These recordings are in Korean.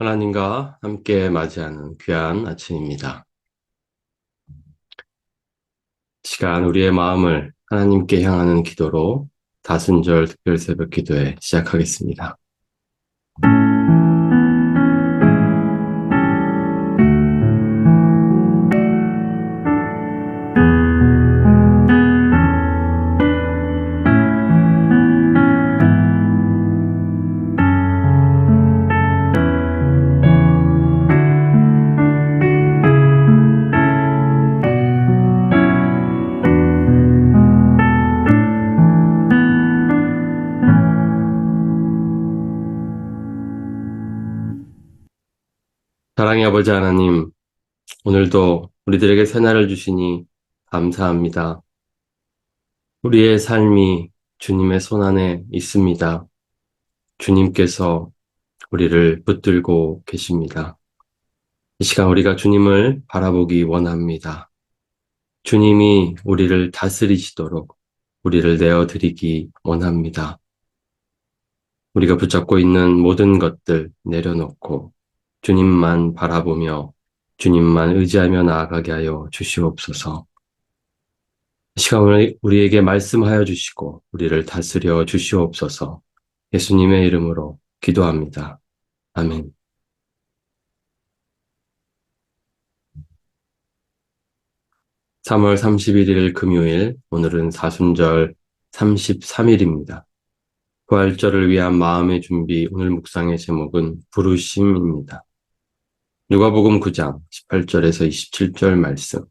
하나님과 함께 맞이하는 귀한 아침입니다. 시간 우리의 마음을 하나님께 향하는 기도로 다순절 특별 새벽 기도회 시작하겠습니다. 사랑의 아버지 하나님, 오늘도 우리들에게 새날을 주시니 감사합니다. 우리의 삶이 주님의 손안에 있습니다. 주님께서 우리를 붙들고 계십니다. 이 시간 우리가 주님을 바라보기 원합니다. 주님이 우리를 다스리시도록 우리를 내어드리기 원합니다. 우리가 붙잡고 있는 모든 것들 내려놓고 주님만 바라보며 주님만 의지하며 나아가게 하여 주시옵소서. 이 시간 우리에게 말씀하여 주시고 우리를 다스려 주시옵소서. 예수님의 이름으로 기도합니다. 아멘. 3월 31일 금요일, 오늘은 사순절 33일입니다. 부활절을 위한 마음의 준비, 오늘 묵상의 제목은 부르심입니다. 누가복음 9장 18절에서 27절 말씀.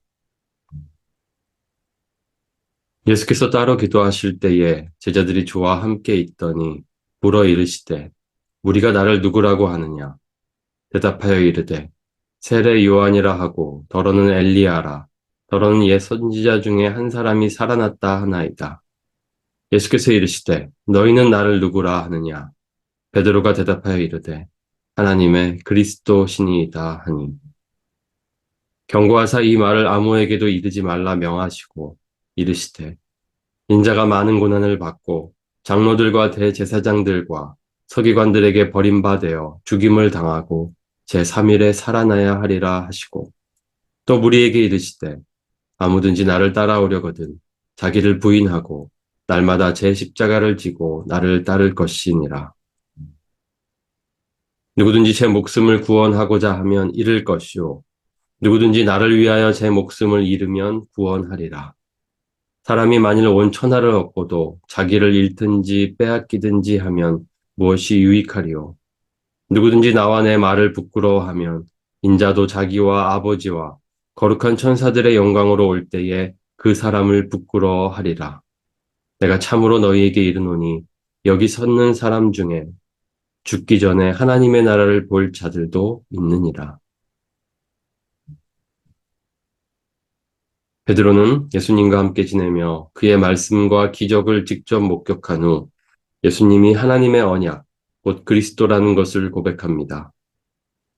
예수께서 따로 기도하실 때에 제자들이 저와 함께 있더니 물어 이르시되 무리가 나를 누구라고 하느냐? 대답하여 이르되 세례 요한이라 하고 더러는 엘리야라, 더러는 옛 선지자 중에 한 사람이 살아났다 하나이다. 예수께서 이르시되 너희는 나를 누구라 하느냐? 베드로가 대답하여 이르되 하나님의 그리스도시니이다 하니, 경고하사 이 말을 아무에게도 이르지 말라 명하시고 이르시되 인자가 많은 고난을 받고 장로들과 대제사장들과 서기관들에게 버림받아 죽임을 당하고 제3일에 살아나야 하리라 하시고, 또 무리에게 이르시되 아무든지 나를 따라오려거든 자기를 부인하고 날마다 제 십자가를 지고 나를 따를 것이니라. 누구든지 제 목숨을 구원하고자 하면 잃을 것이요 누구든지 나를 위하여 제 목숨을 잃으면 구원하리라. 사람이 만일 온 천하를 얻고도 자기를 잃든지 빼앗기든지 하면 무엇이 유익하리요? 누구든지 나와 내 말을 부끄러워하면 인자도 자기와 아버지와 거룩한 천사들의 영광으로 올 때에 그 사람을 부끄러워하리라. 내가 참으로 너희에게 이르노니 여기 섰는 사람 중에 죽기 전에 하나님의 나라를 볼 자들도 있느니라. 베드로는 예수님과 함께 지내며 그의 말씀과 기적을 직접 목격한 후 예수님이 하나님의 언약, 곧 그리스도라는 것을 고백합니다.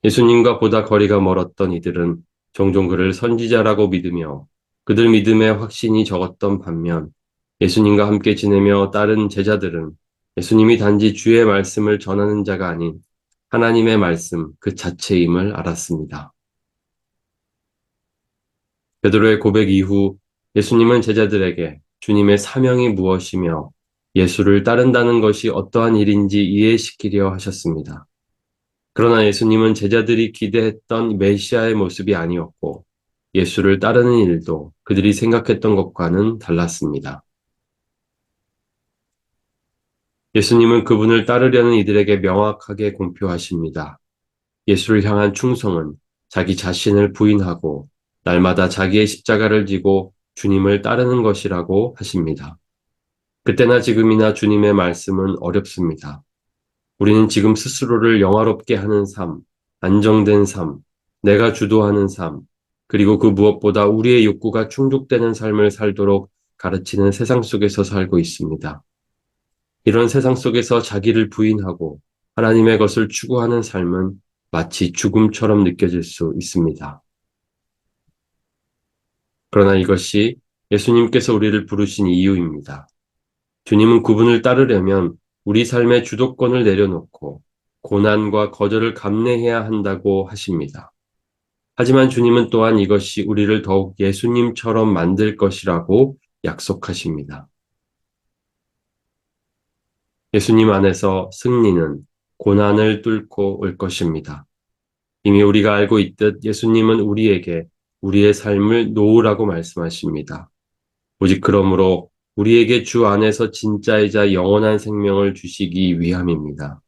예수님과 보다 거리가 멀었던 이들은 종종 그를 선지자라고 믿으며 그들 믿음의 확신이 적었던 반면, 예수님과 함께 지내며 따른 제자들은 예수님이 단지 주의 말씀을 전하는 자가 아닌 하나님의 말씀 그 자체임을 알았습니다. 베드로의 고백 이후 예수님은 제자들에게 주님의 사명이 무엇이며 예수를 따른다는 것이 어떠한 일인지 이해시키려 하셨습니다. 그러나 예수님은 제자들이 기대했던 메시아의 모습이 아니었고 예수를 따르는 일도 그들이 생각했던 것과는 달랐습니다. 예수님은 그분을 따르려는 이들에게 명확하게 공표하십니다. 예수를 향한 충성은 자기 자신을 부인하고 날마다 자기의 십자가를 지고 주님을 따르는 것이라고 하십니다. 그때나 지금이나 주님의 말씀은 어렵습니다. 우리는 지금 스스로를 영화롭게 하는 삶, 안정된 삶, 내가 주도하는 삶, 그리고 그 무엇보다 우리의 욕구가 충족되는 삶을 살도록 가르치는 세상 속에서 살고 있습니다. 이런 세상 속에서 자기를 부인하고 하나님의 것을 추구하는 삶은 마치 죽음처럼 느껴질 수 있습니다. 그러나 이것이 예수님께서 우리를 부르신 이유입니다. 주님은 그분을 따르려면 우리 삶의 주도권을 내려놓고 고난과 거절을 감내해야 한다고 하십니다. 하지만 주님은 또한 이것이 우리를 더욱 예수님처럼 만들 것이라고 약속하십니다. 예수님 안에서 승리는 고난을 뚫고 올 것입니다. 이미 우리가 알고 있듯 예수님은 우리에게 우리의 삶을 놓으라고 말씀하십니다. 오직 그러므로 우리에게 주 안에서 진짜이자 영원한 생명을 주시기 위함입니다.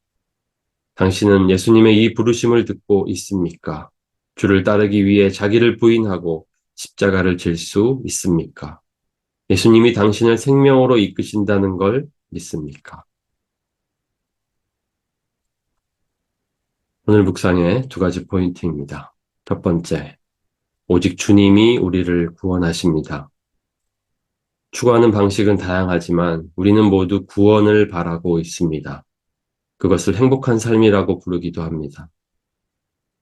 당신은 예수님의 이 부르심을 듣고 있습니까? 주를 따르기 위해 자기를 부인하고 십자가를 질 수 있습니까? 예수님이 당신을 생명으로 이끄신다는 걸 믿습니까? 오늘 묵상의 두 가지 포인트입니다. 첫 번째, 오직 주님이 우리를 구원하십니다. 추구하는 방식은 다양하지만 우리는 모두 구원을 바라고 있습니다. 그것을 행복한 삶이라고 부르기도 합니다.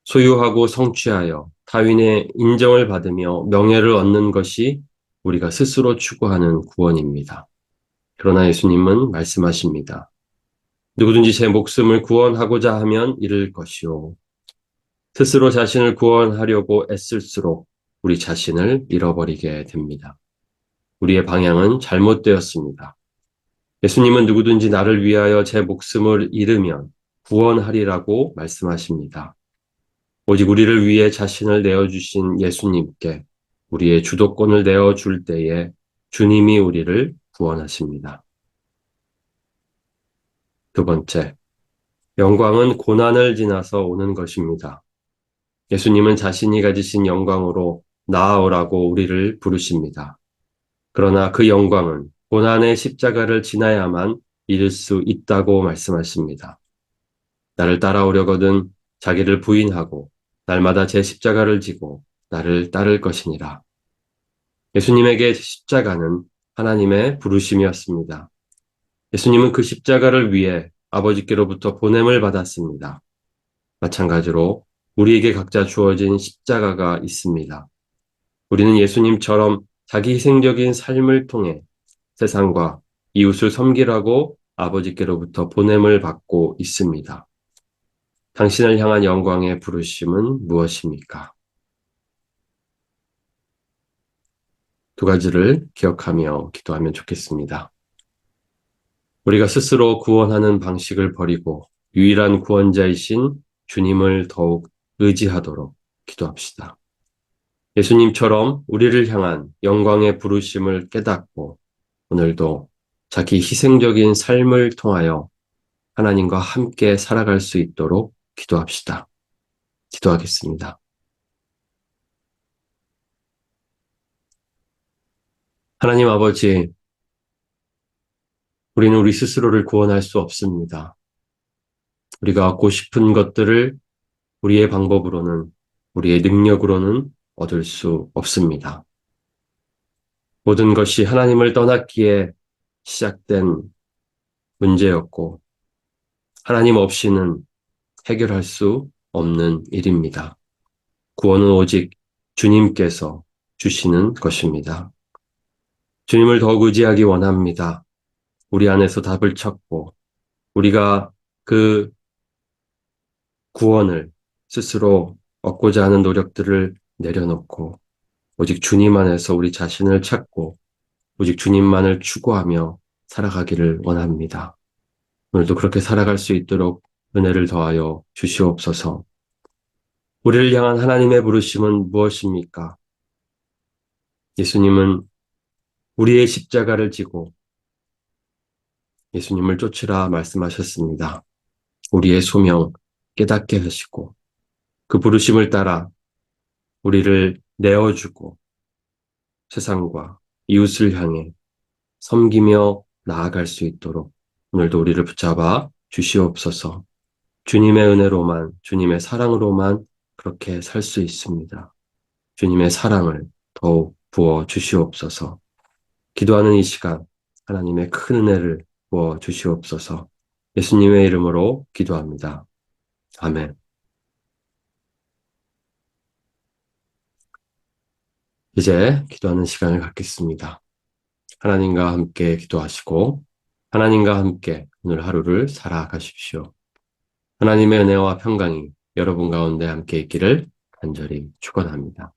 소유하고 성취하여 타인의 인정을 받으며 명예를 얻는 것이 우리가 스스로 추구하는 구원입니다. 그러나 예수님은 말씀하십니다. 누구든지 제 목숨을 구원하고자 하면 잃을 것이요. 스스로 자신을 구원하려고 애쓸수록 우리 자신을 잃어버리게 됩니다. 우리의 방향은 잘못되었습니다. 예수님은 누구든지 나를 위하여 제 목숨을 잃으면 구원하리라고 말씀하십니다. 오직 우리를 위해 자신을 내어주신 예수님께 우리의 주도권을 내어줄 때에 주님이 우리를 구원하십니다. 두 번째, 영광은 고난을 지나서 오는 것입니다. 예수님은 자신이 가지신 영광으로 나아오라고 우리를 부르십니다. 그러나 그 영광은 고난의 십자가를 지나야만 이룰 수 있다고 말씀하십니다. 나를 따라오려거든 자기를 부인하고 날마다 제 십자가를 지고 나를 따를 것이니라. 예수님에게 십자가는 하나님의 부르심이었습니다. 예수님은 그 십자가를 위해 아버지께로부터 보냄을 받았습니다. 마찬가지로 우리에게 각자 주어진 십자가가 있습니다. 우리는 예수님처럼 자기 희생적인 삶을 통해 세상과 이웃을 섬기라고 아버지께로부터 보냄을 받고 있습니다. 당신을 향한 영광의 부르심은 무엇입니까? 두 가지를 기억하며 기도하면 좋겠습니다. 우리가 스스로 구원하는 방식을 버리고 유일한 구원자이신 주님을 더욱 의지하도록 기도합시다. 예수님처럼 우리를 향한 영광의 부르심을 깨닫고 오늘도 자기 희생적인 삶을 통하여 하나님과 함께 살아갈 수 있도록 기도합시다. 기도하겠습니다. 하나님 아버지, 우리는 우리 스스로를 구원할 수 없습니다. 우리가 얻고 싶은 것들을 우리의 방법으로는, 우리의 능력으로는 얻을 수 없습니다. 모든 것이 하나님을 떠났기에 시작된 문제였고, 하나님 없이는 해결할 수 없는 일입니다. 구원은 오직 주님께서 주시는 것입니다. 주님을 더욱 의지하기 원합니다. 우리 안에서 답을 찾고 우리가 그 구원을 스스로 얻고자 하는 노력들을 내려놓고 오직 주님 안에서 우리 자신을 찾고 오직 주님만을 추구하며 살아가기를 원합니다. 오늘도 그렇게 살아갈 수 있도록 은혜를 더하여 주시옵소서. 우리를 향한 하나님의 부르심은 무엇입니까? 예수님은 우리의 십자가를 지고 예수님을 쫓으라 말씀하셨습니다. 우리의 소명 깨닫게 하시고 그 부르심을 따라 우리를 내어주고 세상과 이웃을 향해 섬기며 나아갈 수 있도록 오늘도 우리를 붙잡아 주시옵소서. 주님의 은혜로만, 주님의 사랑으로만 그렇게 살 수 있습니다. 주님의 사랑을 더욱 부어 주시옵소서. 기도하는 이 시간 하나님의 큰 은혜를 부어 주시옵소서. 예수님의 이름으로 기도합니다. 아멘. 이제 기도하는 시간을 갖겠습니다. 하나님과 함께 기도하시고 하나님과 함께 오늘 하루를 살아가십시오. 하나님의 은혜와 평강이 여러분 가운데 함께 있기를 간절히 축원합니다.